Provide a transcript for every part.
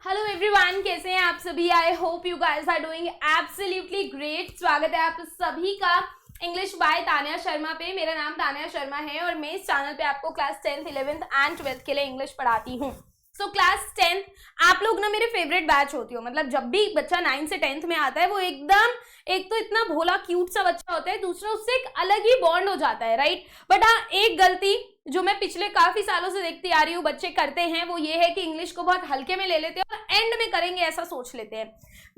Hello everyone, कैसे हैं आप सभी। I hope you guys are doing absolutely great. स्वागत है आप सभी का इंग्लिश बाय तान्या शर्मा पे। मेरा नाम तान्या शर्मा है और मैं इस चैनल पे आपको class 10th 11th and 12th के लिए इंग्लिश पढ़ाती हूँ। सो क्लास 10 आप लोग ना मेरे फेवरेट बैच होती हो। मतलब जब भी बच्चा 9 से 10th में आता है वो एकदम एक तो इतना भोला क्यूट सा बच्चा होता है, दूसरा उससे एक अलग ही बॉन्ड हो जाता है, राइट। बट हाँ, एक गलती जो मैं पिछले काफी सालों से देखती आ रही हूँ बच्चे करते हैं वो ये है कि इंग्लिश को बहुत हल्के में ले लेते हैं और एंड में करेंगे ऐसा सोच लेते हैं।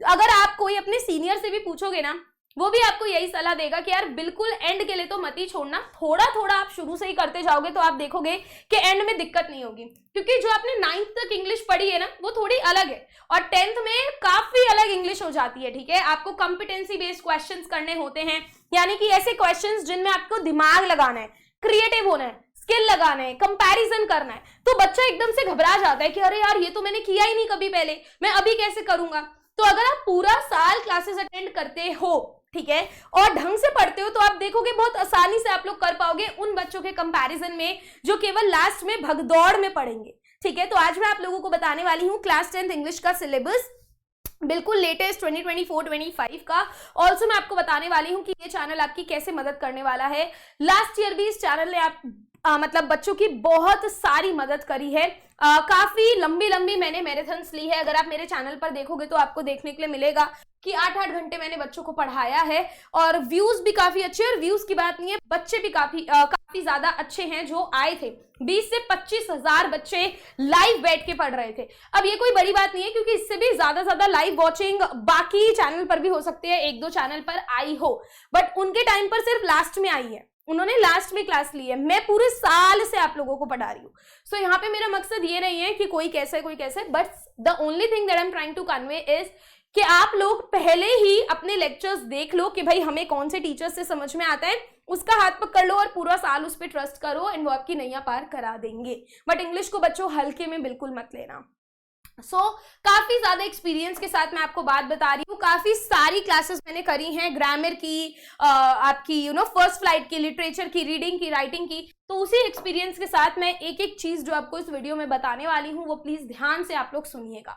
अगर आप कोई अपने सीनियर से भी पूछोगे ना, वो भी आपको यही सलाह देगा कि यार बिल्कुल एंड के लिए तो मत ही छोड़ना, थोड़ा थोड़ा आप शुरू से ही करते जाओगे तो आप देखोगे कि एंड में दिक्कत नहीं होगी। क्योंकि जो आपने 9th तक इंग्लिश पढ़ी है ना वो थोड़ी अलग है और 10th में काफी अलग इंग्लिश हो जाती है, ठीक है। आपको कॉम्पिटेंसी बेस्ड क्वेश्चंस करने होते हैं, यानी कि ऐसे क्वेश्चंस जिनमें आपको दिमाग लगाना है, क्रिएटिव होना है, स्किल लगाना है, कंपैरिजन करना है। तो बच्चा एकदम से घबरा जाता है कि अरे यार ये तो मैंने किया ही नहीं कभी पहले, मैं अभी कैसे करूंगा। तो अगर आप पूरा साल क्लासेस अटेंड करते हो, ठीक है, और ढंग से पढ़ते हो तो आप देखोगे बहुत आसानी से आप लोग कर पाओगे उन बच्चों के कंपैरिजन में जो केवल लास्ट में भगदौड़ में पढ़ेंगे, ठीक है। तो आज मैं आप लोगों को बताने वाली हूँ क्लास 10th इंग्लिश का सिलेबस, बिल्कुल लेटेस्ट 2024-25 का। ऑल्सो मैं आपको बताने वाली हूँ कि ये चैनल आपकी कैसे मदद करने वाला है। लास्ट ईयर भी इस चैनल ने आप मतलब बच्चों की बहुत सारी मदद करी है। काफी लंबी लंबी मैंने मैराथन्स ली है। अगर आप मेरे चैनल पर देखोगे तो आपको देखने के लिए मिलेगा कि 8-8 घंटे मैंने बच्चों को पढ़ाया है और व्यूज भी काफी अच्छे। और व्यूज की बात नहीं है, बच्चे भी काफी ज्यादा अच्छे हैं जो आए थे। 20 से 25 हजार बच्चे लाइव बैठ के पढ़ रहे थे। अब ये कोई बड़ी बात नहीं है क्योंकि इससे भी ज्यादा लाइव वॉचिंग बाकी चैनल पर भी हो सकती है, 1-2 चैनल पर आई हो, बट उनके टाइम पर सिर्फ लास्ट में आई है, उन्होंने लास्ट में क्लास ली है। मैं पूरे साल से आप लोगों को पढ़ा रही हूँ। सो यहाँ पे मेरा मकसद ये नहीं है कि कोई कैसे, but the only thing that I am trying to convey is कि आप लोग पहले ही अपने लेक्चर्स देख लो कि भाई हमें कौन से टीचर से समझ में आता है, उसका हाथ पकड़ लो और पूरा साल उस पर ट्रस्ट करो एंड वो आपकी नैया पार करा देंगे। बट इंग्लिश को बच्चों हल्के में बिल्कुल मत लेना। काफी ज्यादा एक्सपीरियंस के साथ मैं आपको बात बता रही हूँ। काफी सारी क्लासेस मैंने करी हैं, ग्रामर की, आपकी फर्स्ट फ्लाइट की, लिटरेचर की, रीडिंग की, राइटिंग की। तो उसी एक्सपीरियंस के साथ मैं एक एक चीज जो आपको इस वीडियो में बताने वाली हूँ वो प्लीज ध्यान से आप लोग सुनिएगा,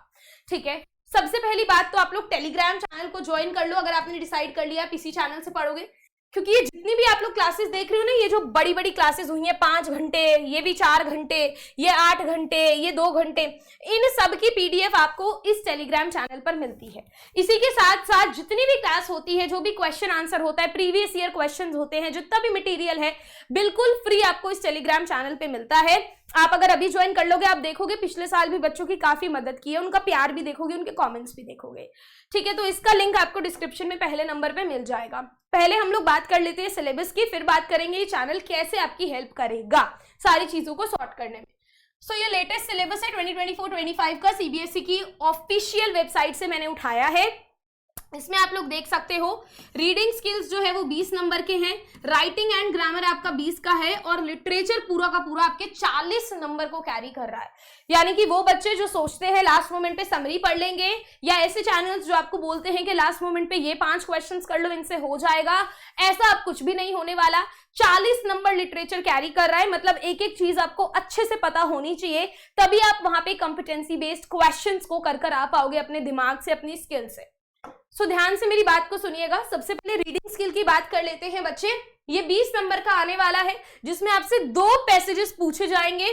ठीक है। सबसे पहली बात तो आप लोग टेलीग्राम चैनल को ज्वाइन कर लो अगर आपने डिसाइड कर लिया आप इसी चैनल से पढ़ोगे। क्योंकि ये जितनी भी आप लोग क्लासेस देख रहे हो ना, ये जो बड़ी बड़ी क्लासेस हुई हैं 5 घंटे, ये भी 4 घंटे, ये 8 घंटे, ये 2 घंटे, इन सब की पीडीएफ आपको इस टेलीग्राम चैनल पर मिलती है। इसी के साथ साथ जितनी भी क्लास होती है, जो भी क्वेश्चन आंसर होता है, प्रीवियस ईयर क्वेश्चन होते हैं, जितना भी मटेरियल है बिल्कुल फ्री आपको इस टेलीग्राम चैनल पे मिलता है। आप अगर अभी ज्वाइन कर लोगे आप देखोगे पिछले साल भी बच्चों की काफी मदद की है, उनका प्यार भी देखोगे, उनके कमेंट्स भी देखोगे, ठीक है। तो इसका लिंक आपको डिस्क्रिप्शन में पहले नंबर पे मिल जाएगा। पहले हम लोग बात कर लेते हैं सिलेबस की, फिर बात करेंगे ये चैनल कैसे आपकी हेल्प करेगा सारी चीजों को सॉर्ट करने में। सो ये लेटेस्ट सिलेबस है 2024-25 का, सीबीएसई की ऑफिशियल वेबसाइट से मैंने उठाया है। इसमें आप लोग देख सकते हो रीडिंग स्किल्स जो है वो 20 नंबर के हैं, राइटिंग एंड ग्रामर आपका 20 का है और लिटरेचर पूरा का पूरा आपके 40 नंबर को कैरी कर रहा है। यानी कि वो बच्चे जो सोचते हैं लास्ट मोमेंट पे समरी पढ़ लेंगे, या ऐसे चैनल्स जो आपको बोलते हैं कि लास्ट मोमेंट पे ये 5 क्वेश्चंस कर लो इनसे हो जाएगा, ऐसा अब कुछ भी नहीं होने वाला। 40 नंबर लिटरेचर कैरी कर रहा है, मतलब एक एक चीज आपको अच्छे से पता होनी चाहिए, तभी आप वहां पे कॉम्पिटेंसी बेस्ड क्वेश्चंस को कर आ पाओगे अपने दिमाग से, अपनी स्किल से। सो ध्यान से मेरी बात को सुनिएगा। सबसे पहले रीडिंग स्किल की बात कर लेते हैं बच्चे। ये 20 नंबर का आने वाला है जिसमें आपसे 2 पैसेजेस पूछे जाएंगे,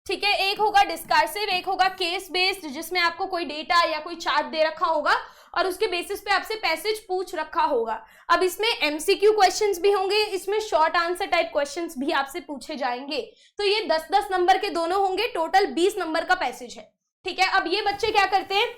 ठीक है। एक होगा डिस्कर्सिव, एक होगा केस बेस्ड, जिसमें आपको कोई डेटा या कोई चार्ट दे रखा होगा और उसके बेसिस पे आपसे पैसेज पूछ रखा होगा। अब इसमें एमसीक्यू क्वेश्चंस भी होंगे, इसमें शॉर्ट आंसर टाइप क्वेश्चंस भी आपसे पूछे जाएंगे। तो ये 10-10 नंबर के दोनों होंगे, टोटल 20 नंबर का पैसेज है, ठीक है। अब ये बच्चे क्या करते हैं,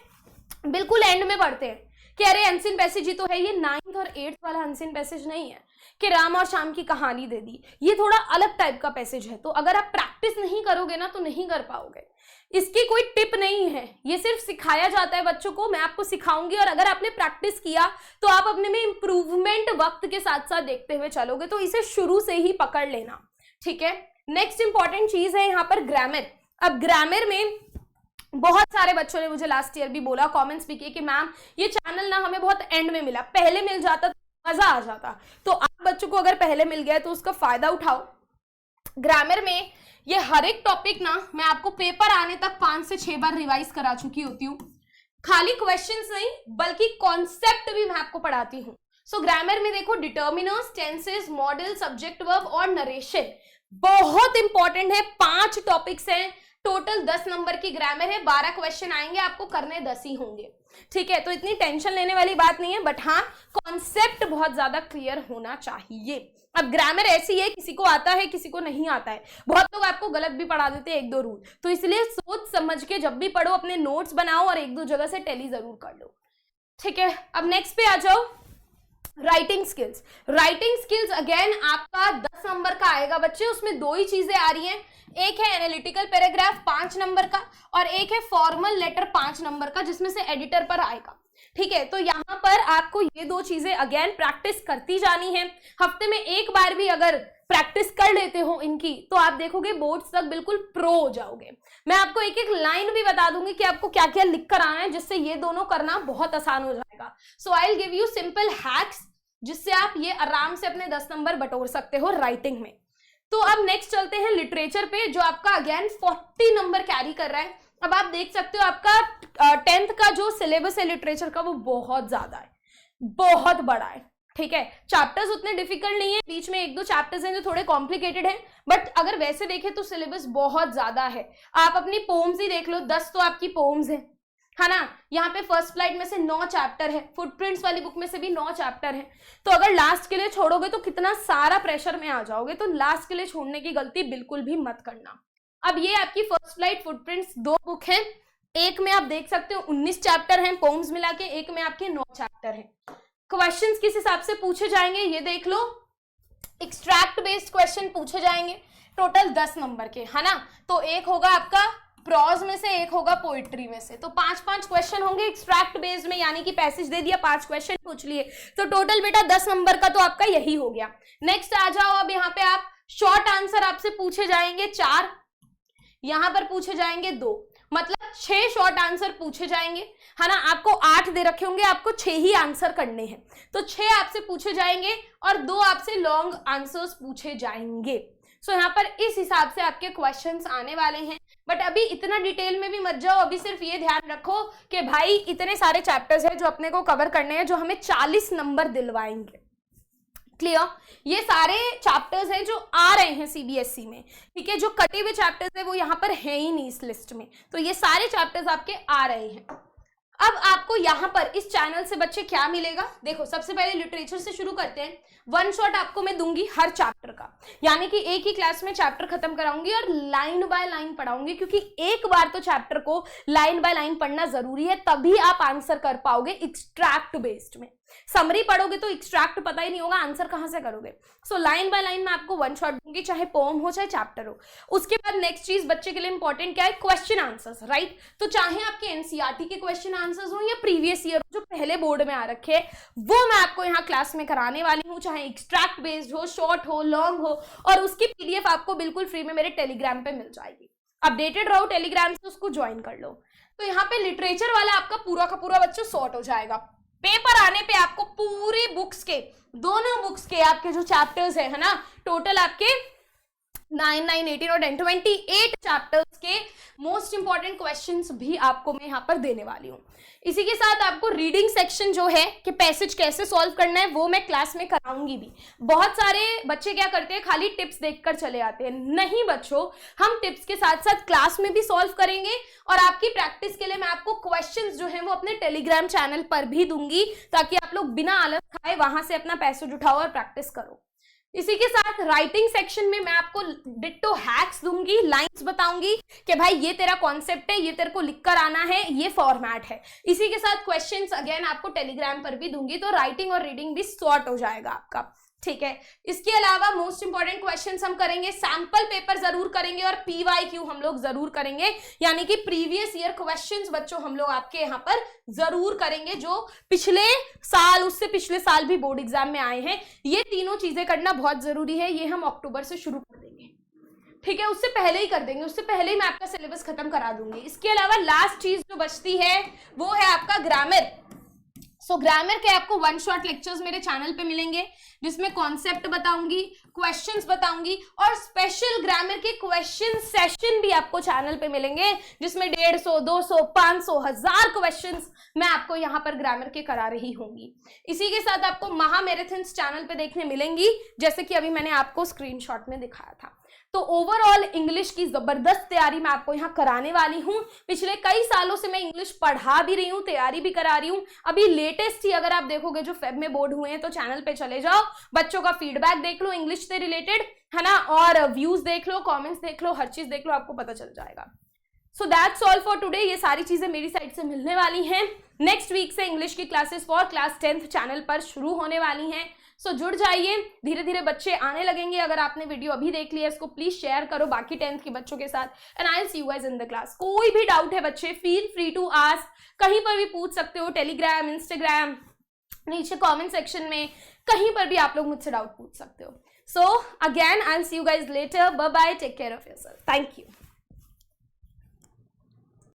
बिल्कुल एंड में पढ़ते हैं कि अरे अनसीन पैसेज ही तो है। ये 9th और 8th वाला अनसीन पैसेज नहीं है कि राम और श्याम की कहानी दे दी, ये थोड़ा अलग टाइप का पैसेज है। तो अगर आप प्रैक्टिस नहीं करोगे ना तो नहीं कर पाओगे। इसकी कोई टिप नहीं है, ये सिर्फ सिखाया जाता है बच्चों को। मैं आपको सिखाऊंगी और अगर आपने प्रैक्टिस किया तो आप अपने में इंप्रूवमेंट वक्त के साथ साथ देखते हुए चलोगे। तो इसे शुरू से ही पकड़ लेना, ठीक है। नेक्स्ट इंपॉर्टेंट चीज है यहाँ पर ग्रामर। अब ग्रामर में बहुत सारे बच्चों ने मुझे लास्ट ईयर भी बोला, कमेंट्स भी किए कि मैम ये चैनल ना हमें बहुत एंड में मिला, पहले मिल जाता तो मजा आ जाता। तो आप बच्चों को अगर पहले मिल गया तो उसका फायदा उठाओ। ग्रामर में ये हर एक टॉपिक ना मैं आपको पेपर आने तक 5 से 6 बार रिवाइज करा चुकी होती हूँ। खाली क्वेश्चंस नहीं बल्कि कॉन्सेप्ट भी मैं आपको पढ़ाती हूँ। सो ग्रामर में देखो determiners, tenses, model, subject verb और नरेशन बहुत इंपॉर्टेंट है। 5 टॉपिक्स हैं, टोटल 10 नंबर की ग्रामर है, 12 क्वेश्चन आएंगे, आपको करने 10 ही होंगे, ठीक है। तो इतनी टेंशन लेने वाली बात नहीं है, बट हाँ कॉन्सेप्ट बहुत ज्यादा क्लियर होना चाहिए। अब ग्रामर ऐसी है, किसी को आता है किसी को नहीं आता है, बहुत लोग आपको गलत भी पढ़ा देते हैं 1-2 रूल, तो इसलिए सोच समझ के जब भी पढ़ो अपने नोट्स बनाओ और 1-2 जगह से टैली जरूर कर लो, ठीक है। अब नेक्स्ट पे आ जाओ, writing skills. Writing skills again आपका 10 नंबर का आएगा बच्चे, उसमें 2 ही चीजें आ रही हैं, एक है एनालिटिकल पैराग्राफ 5 नंबर का और एक है फॉर्मल लेटर 5 नंबर का, जिसमें से एडिटर पर आएगा, ठीक है। तो यहाँ पर आपको ये 2 चीजें अगेन प्रैक्टिस करती जानी है। हफ्ते में एक बार भी अगर प्रैक्टिस कर लेते हो इनकी तो आप देखोगे बोर्ड्स तक बिल्कुल प्रो हो जाओगे। मैं आपको एक एक लाइन भी बता दूंगी कि आपको क्या क्या लिख कर आना है, जिससे ये दोनों करना बहुत आसान हो जाएगा। So I will give you simple hacks जिससे आप ये आराम से अपने 10 नंबर बटोर सकते हो राइटिंग में। तो अब नेक्स्ट चलते हैं लिटरेचर पे, जो आपका अगेन 40 नंबर कैरी कर रहा है। अब आप देख सकते हो आपका 10th का जो सिलेबस है लिटरेचर का वो बहुत ज्यादा है, बहुत बड़ा है, ठीक है। चैप्टर्स उतने डिफिकल्ट नहीं है, बीच में 1-2 चैप्टर्स हैं जो थोड़े कॉम्प्लिकेटेड हैं, बट अगर वैसे देखें तो सिलेबस बहुत ज्यादा है। आप अपनी पोम्स ही देख लो, 10 तो आपकी पोम्स है ना। यहाँ पे फर्स्ट फ्लाइट में से 9 चैप्टर है, फुटप्रिंट्स वाली बुक में से भी 9 चैप्टर है। तो अगर लास्ट के लिए छोड़ोगे तो कितना सारा प्रेशर में आ जाओगे, तो लास्ट के लिए छोड़ने की गलती बिल्कुल भी मत करना। अब ये आपकी फर्स्ट फ्लाइट फुटप्रिंट्स 2 बुक है, एक में आप देख सकते हो 19 चैप्टर हैं पोम्स मिला के, एक में आपके 9 चैप्टर हैं। क्वेश्चंस किस हिसाब से पूछे जाएंगे ये देख लो, एक्सट्रैक्ट बेस्ड क्वेश्चन पूछे जाएंगे, टोटल 10 नंबर के, है ना। तो एक होगा आपका प्रोज में से, एक होगा पोइट्री में से, तो 5-5 क्वेश्चन होंगे एक्सट्रैक्ट बेस्ड में, यानी कि पैसेज दे दिया 5 क्वेश्चन पूछ लिए, तो टोटल बेटा 10 नंबर का तो आपका यही हो गया। नेक्स्ट आ जाओ, अब यहाँ पे आप शॉर्ट आंसर आपसे पूछे जाएंगे 4, यहां पर पूछे जाएंगे 2, मतलब 6 शॉर्ट आंसर पूछे जाएंगे, है ना। आपको 8 दे रखे होंगे, आपको 6 ही आंसर करने हैं, तो 6 आपसे पूछे जाएंगे और 2 आपसे लॉन्ग आंसर्स पूछे जाएंगे। सो यहाँ पर इस हिसाब से आपके क्वेश्चंस आने वाले हैं, बट अभी इतना डिटेल में भी मत जाओ। अभी सिर्फ ये ध्यान रखो कि भाई इतने सारे चैप्टर्स हैं जो अपने को कवर करने हैं, जो हमें 40 नंबर दिलवाएंगे, क्लियर। ये सारे चैप्टर्स हैं जो आ रहे हैं सीबीएसई में, ठीक है। जो कटे हुए चैप्टर्स है वो यहाँ पर है ही नहीं इस लिस्ट में, तो ये सारे चैप्टर्स आपके आ रहे हैं। अब आपको यहाँ पर इस चैनल से बच्चे क्या मिलेगा, देखो सबसे पहले लिटरेचर से शुरू करते हैं। 1 शॉट आपको मैं दूंगी हर चैप्टर का, यानी कि एक ही क्लास में चैप्टर खत्म कराऊंगी और लाइन बाय लाइन पढ़ाऊंगी, क्योंकि एक बार तो चैप्टर को लाइन बाय लाइन पढ़ना जरूरी है, तभी आप आंसर कर पाओगे एक्सट्रैक्ट बेस्ड में। समरी पढ़ोगे तो एक्सट्रैक्ट पता ही नहीं होगा, आंसर कहां से करोगे। सो लाइन बाय लाइन मैं आपको 1 शॉट दूंगी, चाहे पोम हो चाहे चैप्टर हो। उसके बाद नेक्स्ट चीज बच्चे के लिए इंपॉर्टेंट क्या है, क्वेश्चन आंसर्स, राइट। तो चाहे आपके एनसीईआरटी के क्वेश्चन आंसर्स हो या प्रीवियस ईयर जो पहले बोर्ड में आ रखे वो मैं आपको यहाँ क्लास में कराने वाली हूँ, चाहे एक्सट्रैक्ट बेस्ड हो, शॉर्ट हो, लॉन्ग हो, और उसकी पीडीएफ आपको बिल्कुल फ्री में मेरे टेलीग्राम पे मिल जाएगी। अपडेटेड रहो टेलीग्राम से, उसको ज्वाइन कर लो। तो यहाँ पे लिटरेचर वाला आपका पूरा का पूरा बच्चों सॉर्ट हो जाएगा। पेपर आने पे आपको पूरी बुक्स के, दोनों बुक्स के आपके जो चैप्टर्स है ना, टोटल आपके 9, 9, 18 और 10, 28 चैप्टर्स के मोस्ट इंपॉर्टेंट क्वेश्चंस भी आपको मैं यहाँ पर देने वाली हूँ। इसी के साथ आपको रीडिंग सेक्शन जो है कि पैसेज कैसे सॉल्व करना है वो मैं क्लास में कराऊंगी भी। बहुत सारे बच्चे क्या करते हैं, खाली टिप्स देखकर चले आते हैं। नहीं बच्चों, हम टिप्स के साथ साथ क्लास में भी सॉल्व करेंगे, और आपकी प्रैक्टिस के लिए मैं आपको क्वेश्चंस जो है वो अपने टेलीग्राम चैनल पर भी दूंगी, ताकि आप लोग बिना आलस खाए वहां से अपना पैसेज उठाओ और प्रैक्टिस करो। इसी के साथ राइटिंग सेक्शन में मैं आपको डिट्टो हैक्स दूंगी, लाइंस बताऊंगी कि भाई ये तेरा कॉन्सेप्ट है, ये तेरे को लिखकर आना है, ये फॉर्मेट है। इसी के साथ क्वेश्चंस अगेन आपको टेलीग्राम पर भी दूंगी, तो राइटिंग और रीडिंग भी सॉर्ट हो जाएगा आपका, ठीक है। इसके अलावा मोस्ट इंपॉर्टेंट क्वेश्चंस हम करेंगे, सैंपल पेपर जरूर करेंगे और पीवाईक्यू हम लोग जरूर करेंगे, यानी कि प्रीवियस ईयर क्वेश्चंस बच्चों हम लोग आपके यहाँ पर जरूर करेंगे, जो पिछले साल, उससे पिछले साल भी बोर्ड एग्जाम में आए हैं। ये तीनों चीजें करना बहुत जरूरी है, ये हम अक्टूबर से शुरू कर देंगे, ठीक है। उससे पहले ही कर देंगे, उससे पहले ही मैं आपका सिलेबस खत्म करा दूंगी। इसके अलावा लास्ट चीज जो बचती है वो है आपका ग्रामर। सो ग्रामर के आपको वन शॉट लेक्चर्स मेरे चैनल पे मिलेंगे, जिसमें कॉन्सेप्ट बताऊंगी, क्वेश्चंस बताऊंगी और स्पेशल ग्रामर के क्वेश्चन सेशन भी आपको चैनल पे मिलेंगे, जिसमें 150, 200, 500, 1000 क्वेश्चंस मैं आपको यहाँ पर ग्रामर के करा रही होंगी। इसी के साथ आपको महा मैराथन्स चैनल पे देखने मिलेंगी, जैसे कि अभी मैंने आपको स्क्रीनशॉट में दिखाया था। तो ओवरऑल इंग्लिश की जबरदस्त तैयारी मैं आपको यहाँ कराने वाली हूँ। पिछले कई सालों से मैं इंग्लिश पढ़ा भी रही हूँ, तैयारी भी करा रही हूँ। अभी लेटेस्ट ही अगर आप देखोगे जो फेब में बोर्ड हुए हैं, तो चैनल पे चले जाओ, बच्चों का फीडबैक देख लो इंग्लिश से रिलेटेड, है ना, और व्यूज देख लो, कॉमेंट्स देख लो, हर चीज देख लो, आपको पता चल जाएगा। So that's all for today. ये सारी चीजें मेरी साइड से मिलने वाली हैं। नेक्स्ट वीक से इंग्लिश की classes for class 10th channel पर शुरू होने वाली हैं। सो जुड़ जाइए, धीरे धीरे बच्चे आने लगेंगे। अगर आपने वीडियो अभी देख लिया, इसको प्लीज शेयर करो बाकी 10th के बच्चों के साथ। And I will see you guys in the class. कोई भी डाउट है बच्चे, फील फ्री टू आस्क, कहीं पर भी पूछ सकते हो, टेलीग्राम, इंस्टाग्राम, नीचे कमेंट सेक्शन में, कहीं पर भी आप लोग मुझसे डाउट पूछ सकते हो। So again I will see you guys later. Bye bye, take care of yourself, thank you.